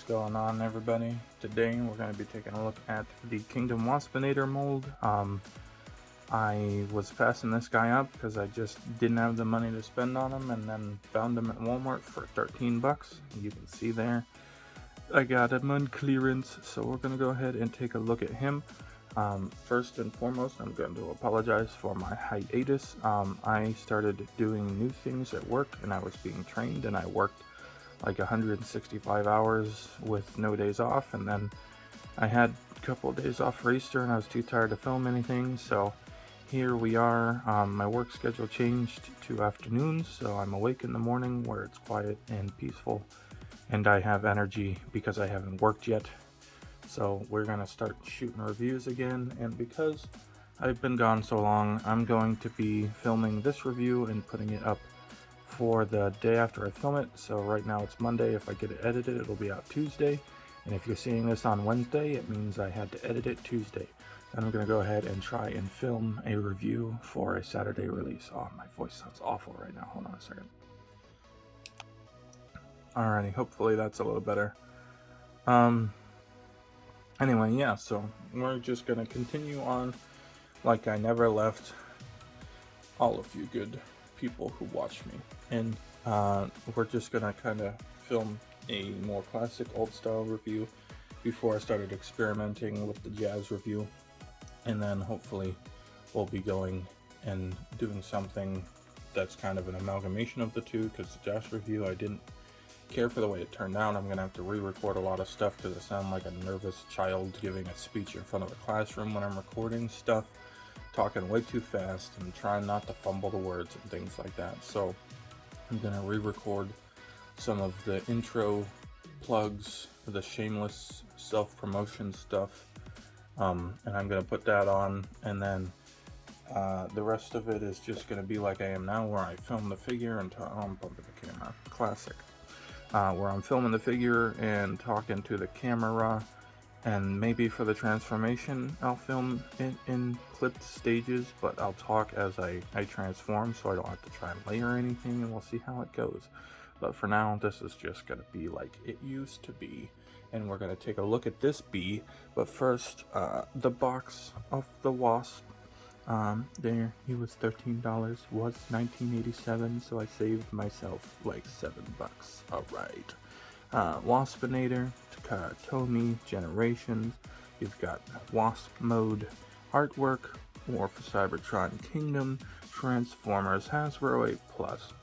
going on, everybody? Today we're going to be taking a look at the Kingdom Waspinator mold. I was passing this guy up because I just didn't have the money to spend on him, and then found him at Walmart for 13 bucks. You can see there I got him on clearance, so we're going to go ahead and take a look at him. First and foremost, I'm going to apologize for my hiatus. I started doing new things at work, and I was being trained, and I worked like 165 hours with no days off, and then I had a couple of days off for Easter, and I was too tired to film anything, so here we are. My work schedule changed to afternoons, so I'm awake in the morning where it's quiet and peaceful, and I have energy because I haven't worked yet. So we're gonna start shooting reviews again, and because I've been gone so long, I'm going to be filming this review and putting it up for the day after I film it. So right now it's Monday. If I get it edited, it'll be out Tuesday, and if you're seeing this on Wednesday, it means I had to edit it Tuesday. Then I'm gonna go ahead and try and film a review for a Saturday release. Oh, my voice sounds awful right now. Hold on a second. Alrighty, hopefully that's a little better. Anyway, yeah, so we're just gonna continue on like I never left all of you good people who watch me, and we're just gonna kind of film a more classic old style review before I started experimenting with the jazz review, and then hopefully we'll be going and doing something that's kind of an amalgamation of the two, because the jazz review I didn't care for the way it turned out. I'm gonna have to re-record a lot of stuff because I sound like a nervous child giving a speech in front of a classroom when I'm recording stuff, talking way too fast and trying not to fumble the words and things like that. So I'm gonna re-record some of the intro plugs, the shameless self-promotion stuff, and I'm gonna put that on, and then the rest of it is just gonna be like I am now, where I film the figure and I'm bumping the camera, classic. Where I'm filming the figure and talking to the camera, and maybe for the transformation I'll film it in clipped stages, but I'll talk as I transform, so I don't have to try and layer anything, and we'll see how it goes. But for now, this is just going to be like it used to be, and we're going to take a look at this bee. But first, the box of the Wasp. There, he was $13, was 1987, so I saved myself like $7. Alright. Waspinator, Takara Tomy, Generations. You've got Wasp Mode artwork, War for Cybertron Kingdom, Transformers Hasbro 8 Plus.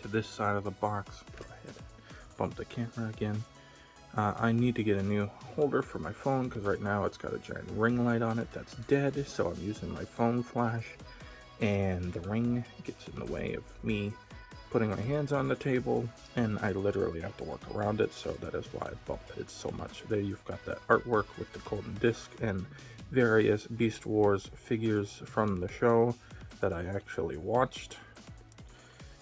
To this side of the box, go ahead, bump the camera again. I need to get a new holder for my phone because right now it's got a giant ring light on it that's dead, so I'm using my phone flash, and the ring gets in the way of me putting my hands on the table, and I literally have to work around it, so that is why I bumped it so much. There you've got that artwork with the golden disc and various Beast Wars figures from the show that I actually watched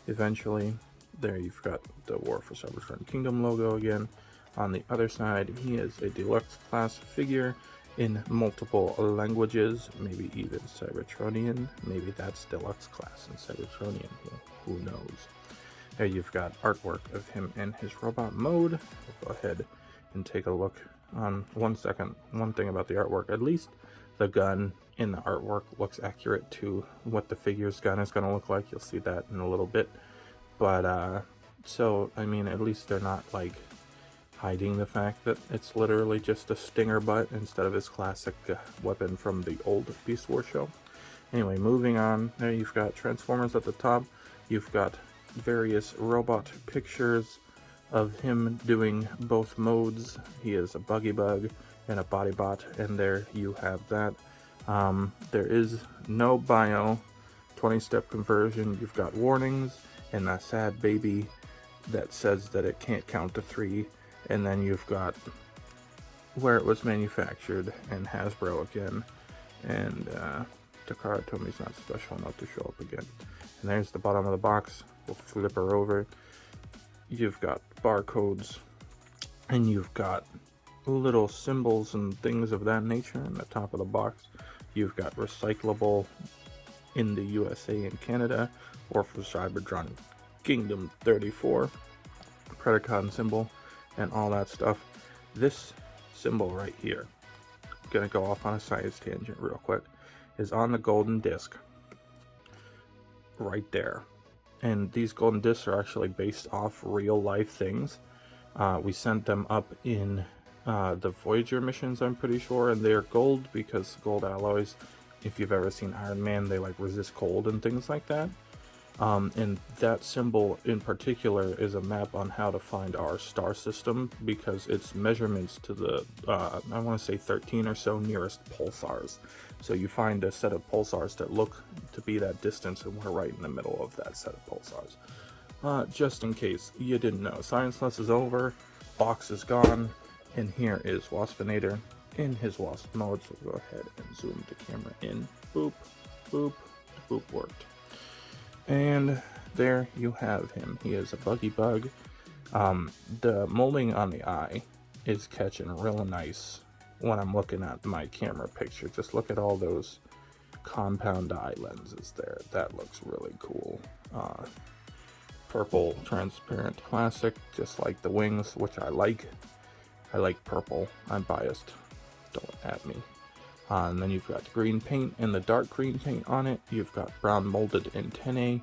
eventually. There you've got the War for Cybertron Kingdom logo again. On the other side, he is a deluxe class figure in multiple languages, maybe even Cybertronian. Maybe that's deluxe class in Cybertronian, who knows. There you've got artwork of him in his robot mode. We'll go ahead and take a look on 1 second. One thing about the artwork, at least the gun in the artwork looks accurate to what the figure's gun is going to look like. You'll see that in a little bit. But, so, I mean, at least they're not, like, hiding the fact that it's literally just a stinger butt instead of his classic weapon from the old Beast Wars show. Anyway, moving on. There you've got Transformers at the top. You've got various robot pictures of him doing both modes. He is a Buggy Bug and a Body Bot, and there you have that. There is no bio 20-step conversion. You've got warnings and a sad baby that says that it can't count to 3. And then you've got where it was manufactured and Hasbro again, and Takara Tomy's not special enough to show up again. And there's the bottom of the box. We'll flip her over. You've got barcodes, and you've got little symbols and things of that nature in the top of the box. You've got recyclable in the USA and Canada, or for Cybertron Kingdom 34 Predacon symbol. and all that stuff. This symbol right here, I'm gonna go off on a science tangent real quick, is on the golden disc right there. And these golden discs are actually based off real life things. We sent them up in the Voyager missions, I'm pretty sure, and they're gold because gold alloys, if you've ever seen Iron Man, they like resist cold and things like that. And that symbol in particular is a map on how to find our star system, because it's measurements to the, I want to say 13 or so nearest pulsars. So you find a set of pulsars that look to be that distance, and we're right in the middle of that set of pulsars. Just in case you didn't know, Science Less is over, box is gone, and here is Waspinator in his Wasp mode. So go ahead and zoom the camera in. Boop, boop, boop worked. And there you have him. He is a buggy bug. The molding on the eye is catching real nice when I'm looking at my camera picture. Just look at all those compound eye lenses there. That looks really cool. Purple transparent plastic, just like the wings, which I like. I like purple. I'm biased. Don't at me. And then you've got the green paint and the dark green paint on it. You've got brown molded antennae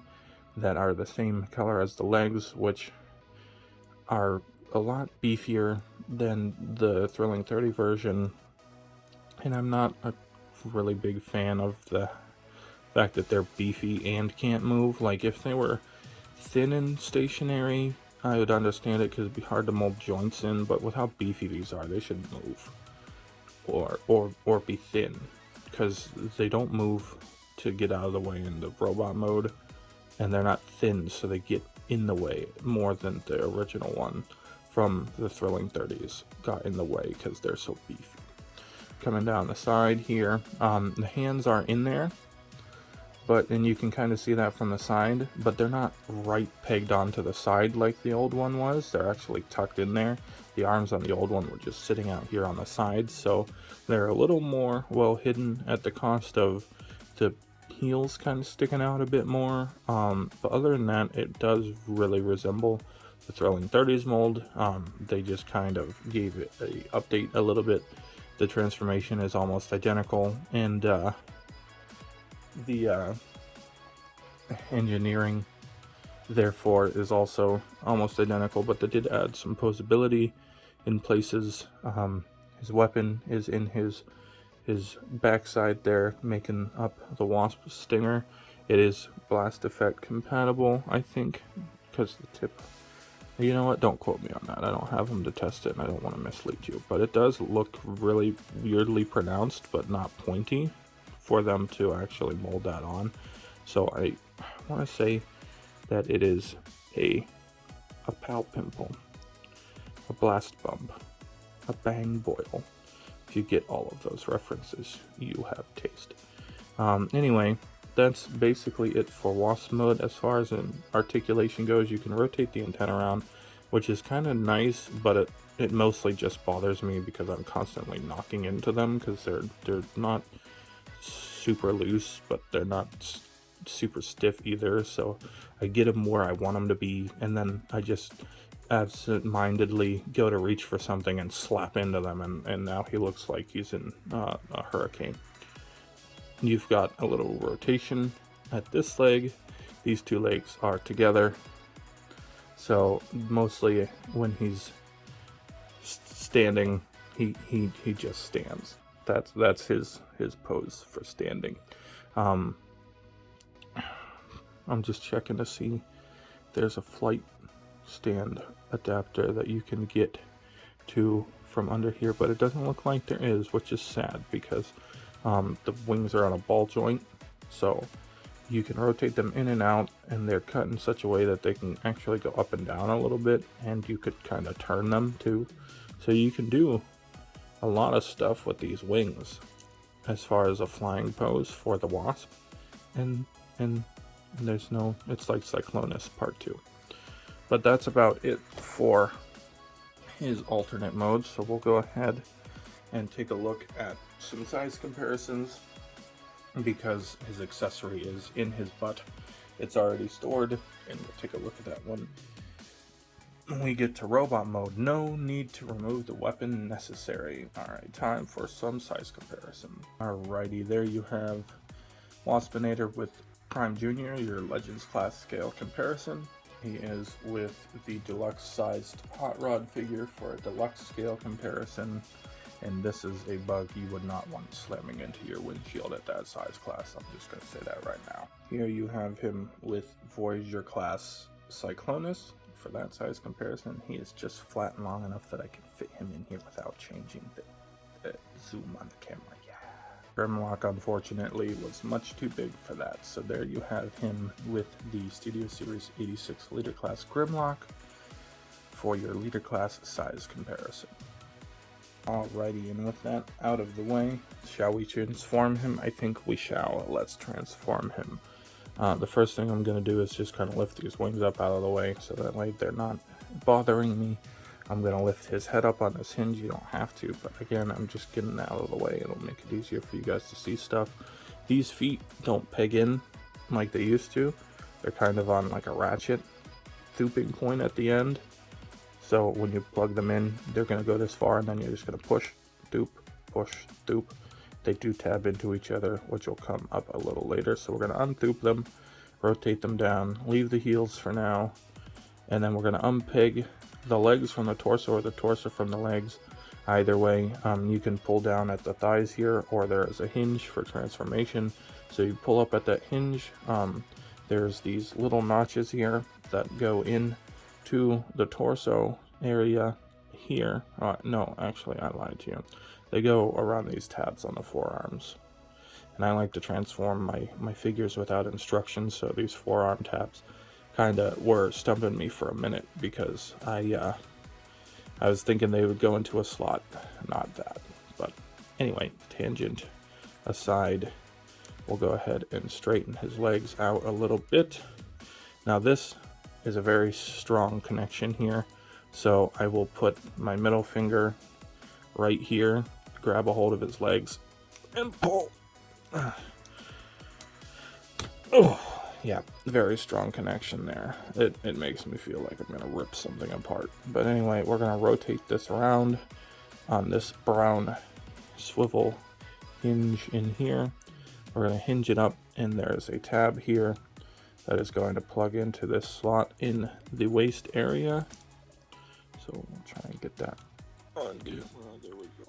that are the same color as the legs, which are a lot beefier than the Thrilling 30 version. And I'm not a really big fan of the fact that they're beefy and can't move. Like, if they were thin and stationary, I would understand it because it'd be hard to mold joints in, but with how beefy these are, they should move. Or be thin, because they don't move to get out of the way in the robot mode, and they're not thin, so they get in the way more than the original one from the Thrilling 30s got in the way because they're so beefy. Coming down the side here, the hands are in there, and you can kind of see that from the side, but they're not right pegged onto the side like the old one was. They're actually tucked in there. The arms on the old one were just sitting out here on the side, so they're a little more well hidden at the cost of the heels kind of sticking out a bit more. But other than that, it does really resemble the Thrilling 30s mold. They just kind of gave it a update a little bit. The transformation is almost identical, and the engineering therefore is also almost identical, but they did add some posability in places. His weapon is in his backside there, making up the Wasp stinger. It is blast effect compatible, I think, because the tip, you know what, don't quote me on that. I don't have them to test it and I don't want to mislead you, but it does look really weirdly pronounced but not pointy for them to actually mold that on. So I want to say that it is a pow pimple, a blast bump, a bang boil. If you get all of those references, you have taste. Anyway, that's basically it for Wasp mode. As far as an articulation goes, you can rotate the antenna around, which is kind of nice, but it mostly just bothers me because I'm constantly knocking into them, because they're not super loose, but they're not super stiff either, so I get them where I want them to be, and then I just absent-mindedly go to reach for something and slap into them, and now he looks like he's in a hurricane. You've got a little rotation at this leg. These two legs are together, so mostly when he's standing, he just stands. That's his pose for standing. I'm just checking to see if there's a flight stand adapter that you can get to from under here, but it doesn't look like there is, which is sad because the wings are on a ball joint, so you can rotate them in and out, and they're cut in such a way that they can actually go up and down a little bit, and you could kind of turn them too. So you can do a lot of stuff with these wings as far as a flying pose for the Wasp, and there's no, it's like Cyclonus Part 2. But that's about it for his alternate modes, so we'll go ahead and take a look at some size comparisons, because his accessory is in his butt. It's already stored, and we'll take a look at that one we get to robot mode. No need to remove the weapon necessary. Alright, time for some size comparison. Alrighty, there you have Waspinator with Prime Jr., your Legends class scale comparison. He is with the deluxe sized hot rod figure for a deluxe scale comparison. And this is a bug you would not want slamming into your windshield at that size class. I'm just going to say that right now. Here you have him with Voyager class Cyclonus. For that size comparison, he is just flat and long enough that I can fit him in here without changing the zoom on the camera. Yeah. Grimlock, unfortunately, was much too big for that. So there you have him with the Studio Series 86 Leader Class Grimlock for your Leader Class size comparison. Alrighty, and with that out of the way, shall we transform him? I think we shall. Let's transform him. The first thing I'm going to do is just kind of lift these wings up out of the way so that way they're not bothering me. I'm going to lift his head up on this hinge. You don't have to, but again, I'm just getting that out of the way. It'll make it easier for you guys to see stuff. These feet don't peg in like they used to. They're kind of on like a ratchet thooping point at the end. So when you plug them in, they're going to go this far, and then you're just going to push, doop, push, doop. They do tab into each other, which will come up a little later. So we're going to unthoop them, rotate them down, leave the heels for now, and then we're going to unpeg the legs from the torso or the torso from the legs. Either way, you can pull down at the thighs here, or there is a hinge for transformation. So you pull up at that hinge. There's these little notches here that go in to the torso area here. No, actually, I lied to you. They go around these tabs on the forearms. And I like to transform my figures without instructions, so these forearm tabs kind of were stumping me for a minute because I was thinking they would go into a slot, not that. But anyway, tangent aside, we'll go ahead and straighten his legs out a little bit. Now this is a very strong connection here, so I will put my middle finger right here, grab a hold of his legs, and pull. Oh, yeah, very strong connection there. It makes me feel like I'm gonna rip something apart. But anyway, we're gonna rotate this around on this brown swivel hinge in here. We're gonna hinge it up, and there's a tab here that is going to plug into this slot in the waist area. So we'll try and get that undo. There we go.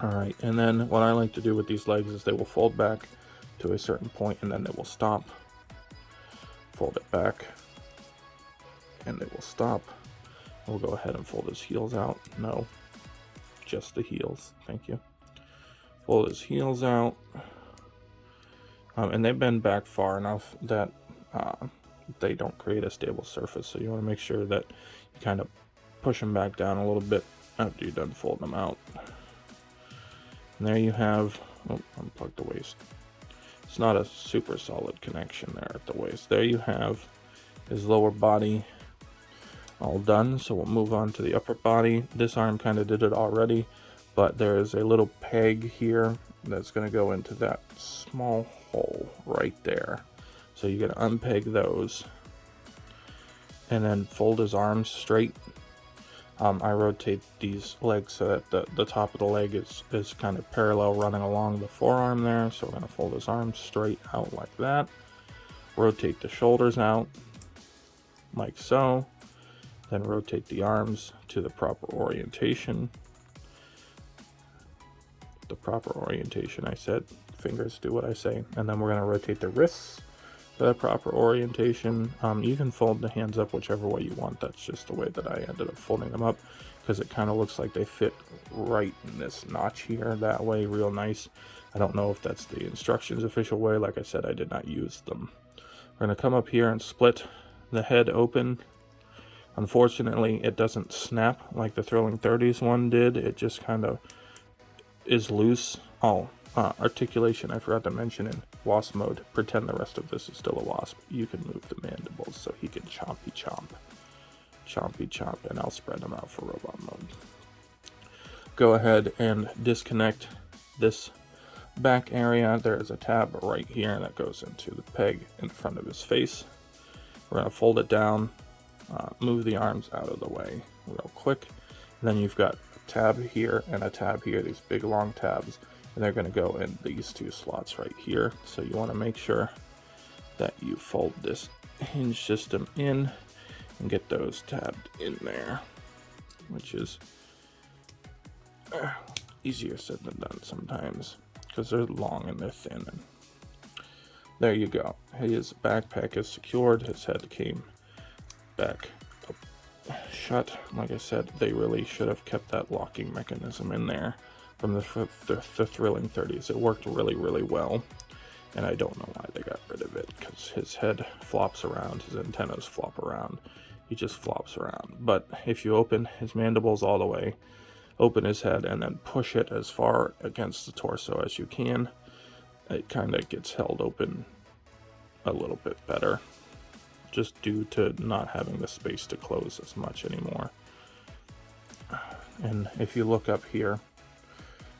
Alright, and then what I like to do with these legs is they will fold back to a certain point, and then they will stop. Fold it back, and they will stop. We'll go ahead and fold his heels out. No, just the heels. Thank you. Fold his heels out. And they bend back far enough that they don't create a stable surface. So you want to make sure that you kind of push them back down a little bit after you're done folding them out. And there you have, oh, unplug the waist. It's not a super solid connection there at the waist. There you have his lower body all done. So we'll move on to the upper body. This arm kind of did it already, but there is a little peg here that's going to go into that small hole right there. So you're going to unpeg those and then fold his arms straight. I rotate these legs so that the top of the leg is kind of parallel running along the forearm there. So we're going to fold his arms straight out like that. Rotate the shoulders out like so. Then rotate the arms to the proper orientation. The proper orientation, I said. Fingers do what I say. And then we're going to rotate the wrists to the proper orientation. You can fold the hands up whichever way you want. That's just the way that I ended up folding them up, because it kind of looks like they fit right in this notch here that way, real nice. I don't know if that's the instructions official way. Like I said, I did not use them. We're going to come up here and split the head open. Unfortunately, it doesn't snap like the Thrilling 30s one did. It just kind of is loose. Oh, articulation, I forgot to mention in Wasp Mode. Pretend the rest of this is still a wasp. You can move the mandibles so he can chompy chomp. Chompy chomp, and I'll spread them out for robot mode. Go ahead and disconnect this back area. There is a tab right here that goes into the peg in front of his face. We're going to fold it down move the arms out of the way real quick. And then you've got a tab here and a tab here, these big long tabs, and they're going to go in these two slots right here. So you want to make sure that you fold this hinge system in and get those tabbed in there, which is easier said than done sometimes because they're long and they're thin. And there you go. His backpack is secured. His head came back up shut. Like I said, they really should have kept that locking mechanism in there from the thrilling 30s. It worked really, really well, and I don't know why they got rid of it, because his head flops around, his antennas flop around, he just flops around. But if you open his mandibles all the way, open his head, and then push it as far against the torso as you can, it kind of gets held open a little bit better, just due to not having the space to close as much anymore. And if you look up here,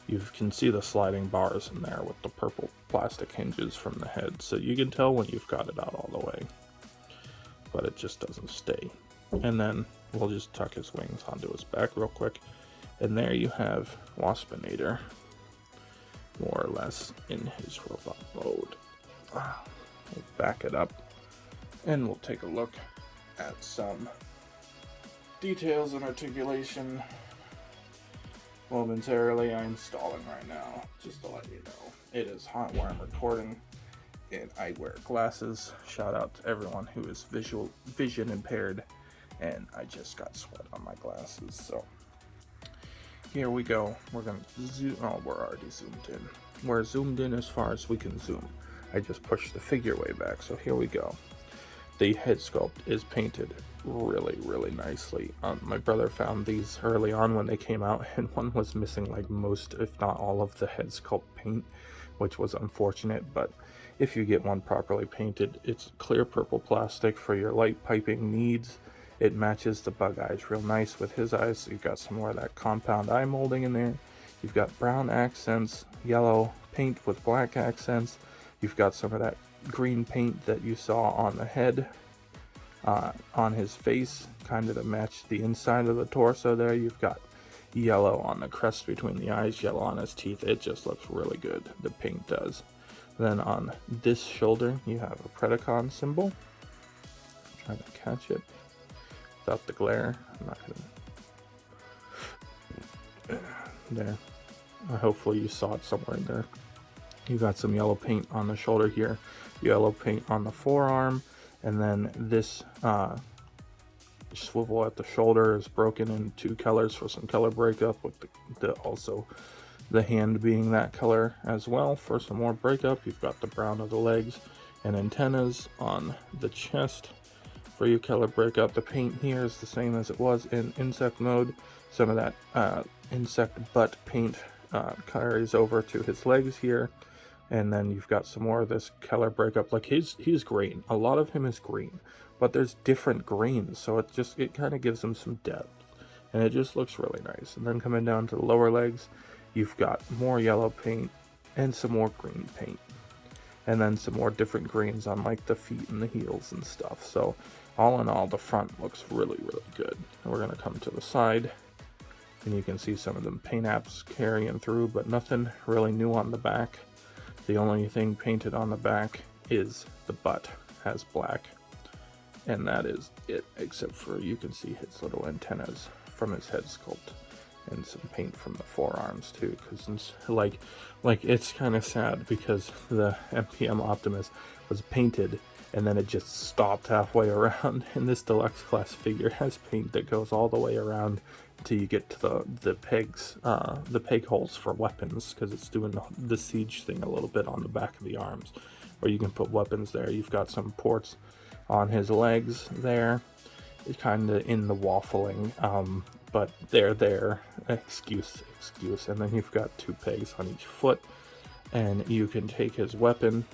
you can see the sliding bars in there with the purple plastic hinges from the head, so you can tell when you've got it out all the way, but it just doesn't stay. And then we'll just tuck his wings onto his back real quick, and there you have Waspinator, more or less in his robot mode. We'll back it up and we'll take a look at some details and articulation momentarily. I'm stalling right now, just to let you know. It is hot where I'm recording, and I wear glasses. Shout out to everyone who is vision impaired, and I just got sweat on my glasses. So here we go. We're gonna zoom. Oh, we're already zoomed in. We're zoomed in as far as we can zoom. I just pushed the figure way back, so here we go. The head sculpt is painted really, really nicely. My brother found these early on when they came out, and one was missing like most, if not all, of the head sculpt paint, which was unfortunate. But if you get one properly painted, it's clear purple plastic for your light piping needs. It matches the bug eyes real nice with his eyes, so you've got some more of that compound eye molding in there. You've got brown accents, yellow paint with black accents. You've got some of that green paint that you saw on the head, on his face, kind of to match the inside of the torso there. You've got yellow on the crest between the eyes, yellow on his teeth. It just looks really good, the paint does. Then on this shoulder, you have a Predacon symbol. I'm trying to catch it without the glare. I'm not gonna... There. Hopefully you saw it somewhere in there. You got some yellow paint on the shoulder here, yellow paint on the forearm, and then this swivel at the shoulder is broken in two colors for some color breakup, with also the hand being that color as well for some more breakup. You've got the brown of the legs and antennas on the chest for your color breakup. The paint here is the same as it was in insect mode. Some of that insect butt paint carries over to his legs here. And then you've got some more of this color breakup. Like he's green. A lot of him is green, but there's different greens, so it kind of gives him some depth, and it just looks really nice. And then coming down to the lower legs, you've got more yellow paint and some more green paint, and then some more different greens on like the feet and the heels and stuff. So all in all, the front looks really, really good. And we're gonna come to the side, and you can see some of them paint apps carrying through, but nothing really new on the back. The only thing painted on the back is the butt has black, and that is it, except for you can see his little antennas from his head sculpt, and some paint from the forearms too, because it's like it's kind of sad because the MPM Optimus was painted and then it just stopped halfway around, and this deluxe class figure has paint that goes all the way around until you get to the pegs, the peg holes for weapons, because it's doing the siege thing a little bit on the back of the arms, where you can put weapons there. You've got some ports on his legs there, kind of in the waffling, but they're there, excuse, and then you've got two pegs on each foot, and you can take his weapon.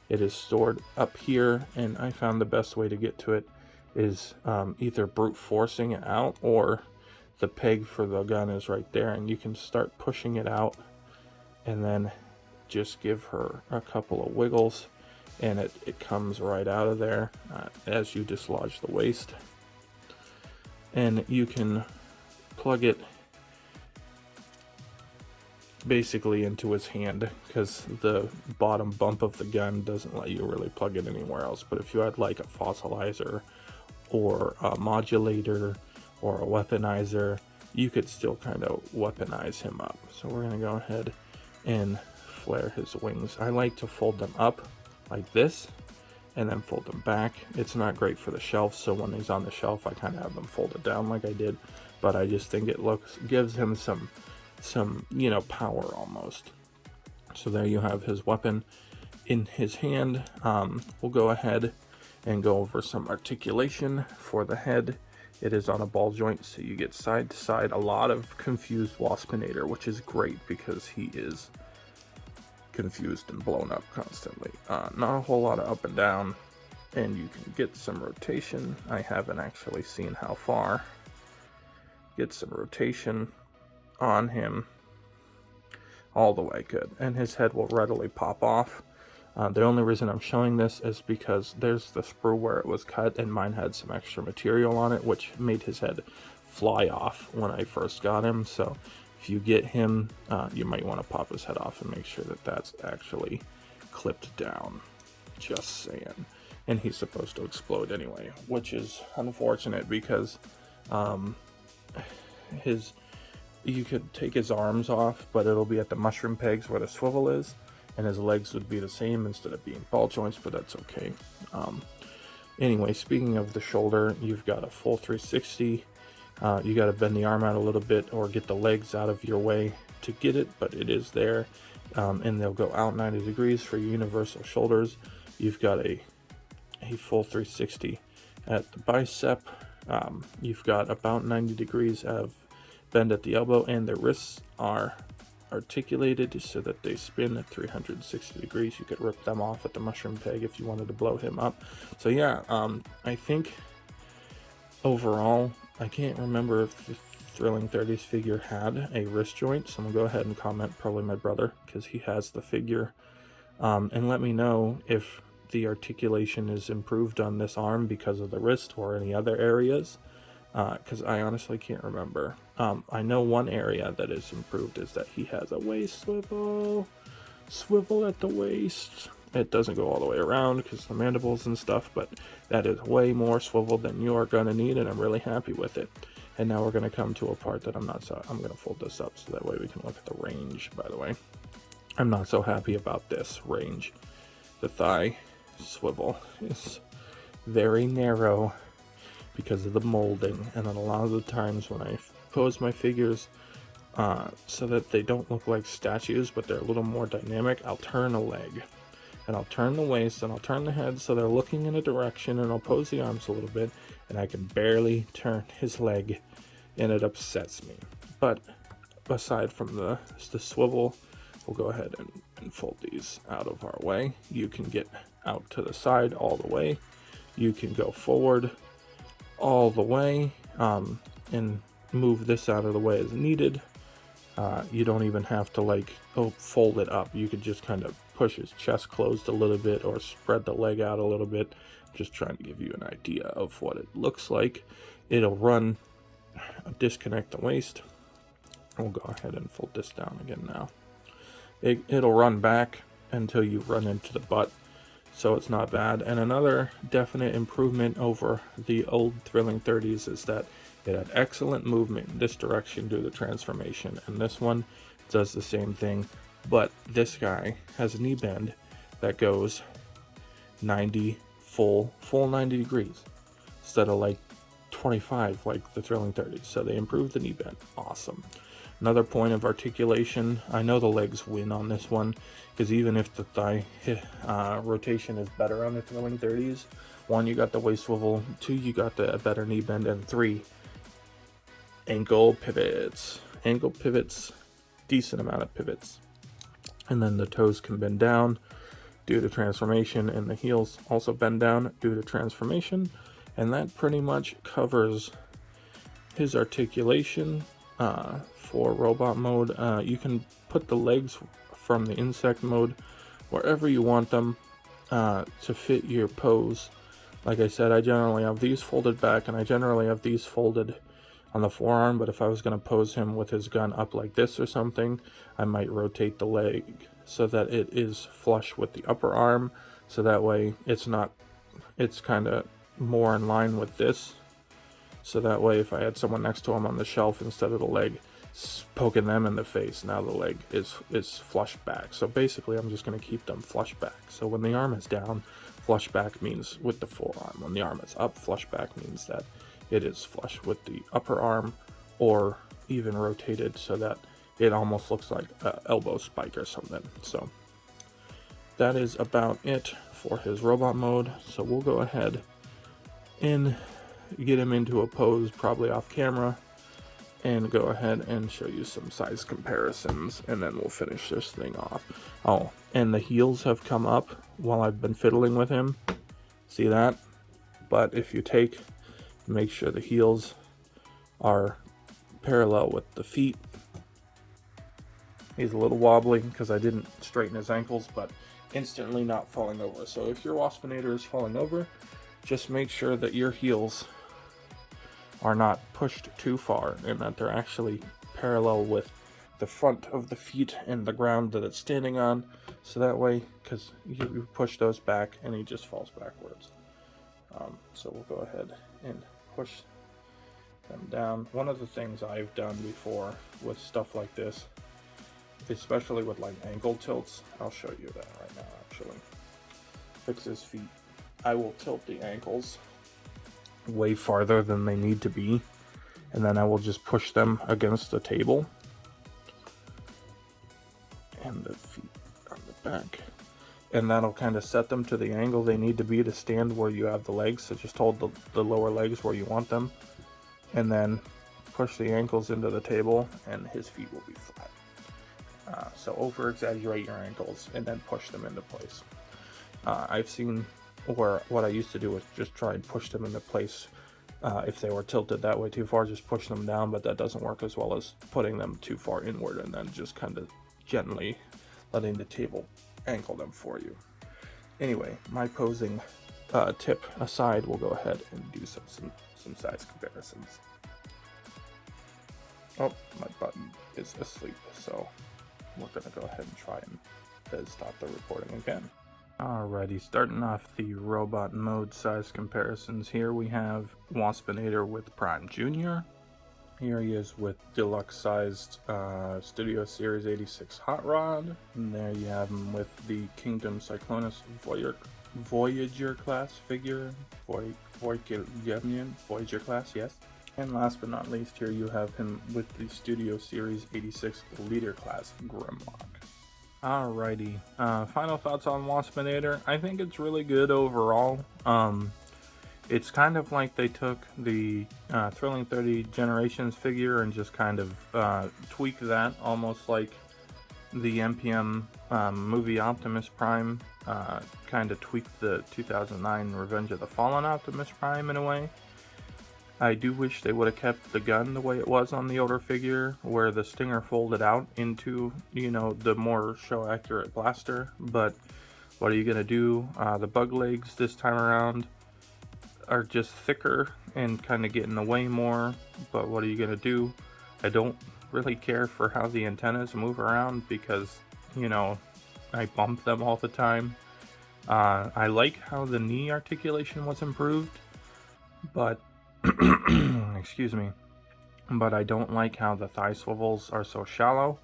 It is stored up here, and I found the best way to get to it is either brute forcing it out, or the peg for the gun is right there, and you can start pushing it out, and then just give her a couple of wiggles, and it comes right out of there as you dislodge the waist. and you can plug it basically into his hand, because the bottom bump of the gun doesn't let you really plug it anywhere else. But if you had like a fossilizer or a modulator or a weaponizer, you could still kind of weaponize him up. So we're gonna go ahead and flare his wings. I like to fold them up like this and then fold them back. It's not great for the shelf, so when he's on the shelf I kind of have them folded down like I did, but I just think it gives him some you know, power almost. So there you have his weapon in his hand. We'll go ahead and go over some articulation for the head. It is on a ball joint, so you get side to side. A lot of confused Waspinator, which is great because he is confused and blown up constantly. Not a whole lot of up and down, and you can get some rotation. I haven't actually seen how far. Get some rotation on him all the way good, and his head will readily pop off. The only reason I'm showing this is because there's the sprue where it was cut, and mine had some extra material on it, which made his head fly off when I first got him. So if you get him, you might want to pop his head off and make sure that that's actually clipped down. Just saying. And he's supposed to explode anyway, which is unfortunate because you could take his arms off, but it'll be at the mushroom pegs where the swivel is, and his legs would be the same instead of being ball joints, but that's okay. Anyway, speaking of the shoulder, you've got a full 360. You got to bend the arm out a little bit or get the legs out of your way to get it, but it is there. And they'll go out 90 degrees for universal shoulders. You've got a full 360 at the bicep. You've got about 90 degrees of bend at the elbow, and the wrists are articulated so that they spin at 360 degrees. You could rip them off at the mushroom peg if you wanted to blow him up. So yeah, I think overall, I can't remember if the Thrilling 30s figure had a wrist joint. Someone go ahead and comment, probably my brother, because he has the figure, and let me know if the articulation is improved on this arm because of the wrist or any other areas, because I honestly can't remember. I know one area that is improved is that he has a waist swivel at the waist. It doesn't go all the way around because the mandibles and stuff, but that is way more swivel than you are going to need, and I'm really happy with it. And now we're going to come to a part that I'm going to fold this up so that way we can look at the range, by the way. I'm not so happy about this range. The thigh swivel is very narrow because of the molding, and then a lot of the times when I pose my figures so that they don't look like statues but they're a little more dynamic, I'll turn a leg and I'll turn the waist and I'll turn the head so they're looking in a direction, and I'll pose the arms a little bit, and I can barely turn his leg and it upsets me. But aside from the swivel, we'll go ahead and fold these out of our way. You can get out to the side all the way, you can go forward all the way, and move this out of the way as needed. You don't even have to fold it up. You could just kind of push his chest closed a little bit or spread the leg out a little bit. Just trying to give you an idea of what it looks like. It'll run, disconnect the waist. We'll go ahead and fold this down again now. It'll run back until you run into the butt, so it's not bad. And another definite improvement over the old Thrilling 30s is that it had excellent movement in this direction due to transformation, and this one does the same thing, but this guy has a knee bend that goes 90 full 90 degrees instead of like 25 like the Thrilling 30s. So they improved the knee bend. Awesome. Another point of articulation, I know the legs win on this one, because even if the thigh rotation is better on the Thrilling 30s, 1, you got the waist swivel, 2, you got the better knee bend, and 3, ankle pivots, decent amount of pivots. And then the toes can bend down due to transformation, and the heels also bend down due to transformation. And that pretty much covers his articulation for robot mode. You can put the legs from the insect mode wherever you want them to fit your pose. Like I said, I generally have these folded back, and I generally have these folded on the forearm, but if I was going to pose him with his gun up like this or something, I might rotate the leg so that it is flush with the upper arm, so that way it's kind of more in line with this. So that way if I had someone next to him on the shelf, instead of the leg poking them in the face, now the leg is flush back. So basically I'm just going to keep them flush back. So when the arm is down, flush back means with the forearm. When the arm is up, flush back means that it is flush with the upper arm, or even rotated so that it almost looks like an elbow spike or something. So that is about it for his robot mode. So we'll go ahead and get him into a pose, probably off camera, and go ahead and show you some size comparisons, and then we'll finish this thing off. Oh, and the heels have come up while I've been fiddling with him. See that? But if you make sure the heels are parallel with the feet. He's a little wobbly because I didn't straighten his ankles, but instantly not falling over. So if your Waspinator is falling over, just make sure that your heels are not pushed too far and that they're actually parallel with the front of the feet and the ground that it's standing on. So that way, because you push those back and he just falls backwards. So we'll go ahead and push them down. One of the things I've done before with stuff like this, especially with like ankle tilts, I'll show you that right now actually. Fix his feet. I will tilt the ankles way farther than they need to be, and then I will just push them against the table and the feet on the back, and that'll kind of set them to the angle they need to be to stand where you have the legs. So just hold the lower legs where you want them, and then push the ankles into the table and his feet will be flat. So over exaggerate your ankles and then push them into place. I've seen, or what I used to do was just try and push them into place. If they were tilted that way too far, just push them down, but that doesn't work as well as putting them too far inward and then just kind of gently letting the table ankle them for you. Anyway, my posing tip aside, we'll go ahead and do some size comparisons. Oh, my button is asleep, so we're going to go ahead and try and stop the recording again. Alrighty, starting off the robot mode size comparisons. Here we have Waspinator with Prime Jr. Here he is with Deluxe sized Studio Series 86 Hot Rod. And there you have him with the Kingdom Cyclonus Voyager class figure. Voyager class, yes. And last but not least, here you have him with the Studio Series 86 Leader class Grimlock. Alrighty, final thoughts on Waspinator. I think it's really good overall. It's kind of like they took the Thrilling 30 Generations figure and just kind of tweaked that, almost like the MPM movie Optimus Prime kind of tweaked the 2009 Revenge of the Fallen Optimus Prime in a way. I do wish they would have kept the gun the way it was on the older figure, where the stinger folded out into, you know, the more show accurate blaster, but what are you going to do? The bug legs this time around are just thicker and kind of get in the way more, but what are you going to do? I don't really care for how the antennas move around because, you know, I bump them all the time. I like how the knee articulation was improved, but excuse me, but I don't like how the thigh swivels are so shallow.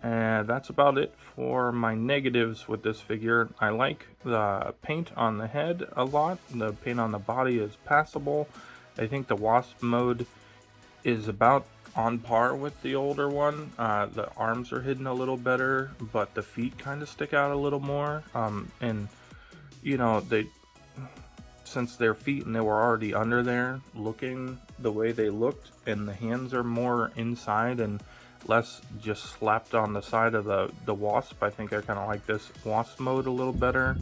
And that's about it for my negatives with this figure. I like the paint on the head a lot. The paint on the body is passable. I think the Wasp Mode is about on par with the older one. The arms are hidden a little better, but the feet kind of stick out a little more. And you know, since their feet and they were already under there looking the way they looked, and the hands are more inside and less just slapped on the side of the Wasp, I think I kind of like this Wasp Mode a little better.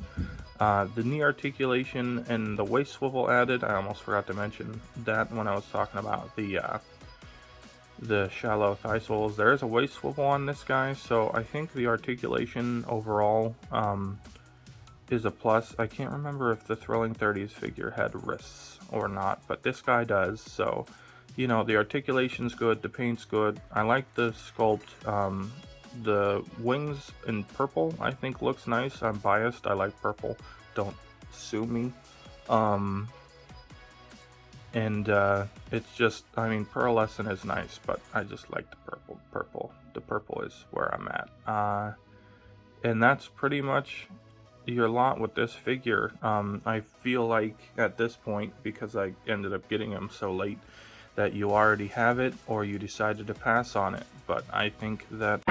The knee articulation and the waist swivel added, I almost forgot to mention that when I was talking about the shallow thigh swivels. There is a waist swivel on this guy, so I think the articulation overall is a plus. I can't remember if the Thrilling 30s figure had wrists or not, but this guy does. So, you know, the articulation's good, the paint's good. I like the sculpt. The wings in purple I think looks nice. I'm biased, I like purple, don't sue me. And it's just, I mean, pearlescent is nice, but I just like the purple. The purple is where I'm at. And that's pretty much your lot with this figure. I feel like at this point, because I ended up getting him so late, that you already have it or you decided to pass on it. But I think that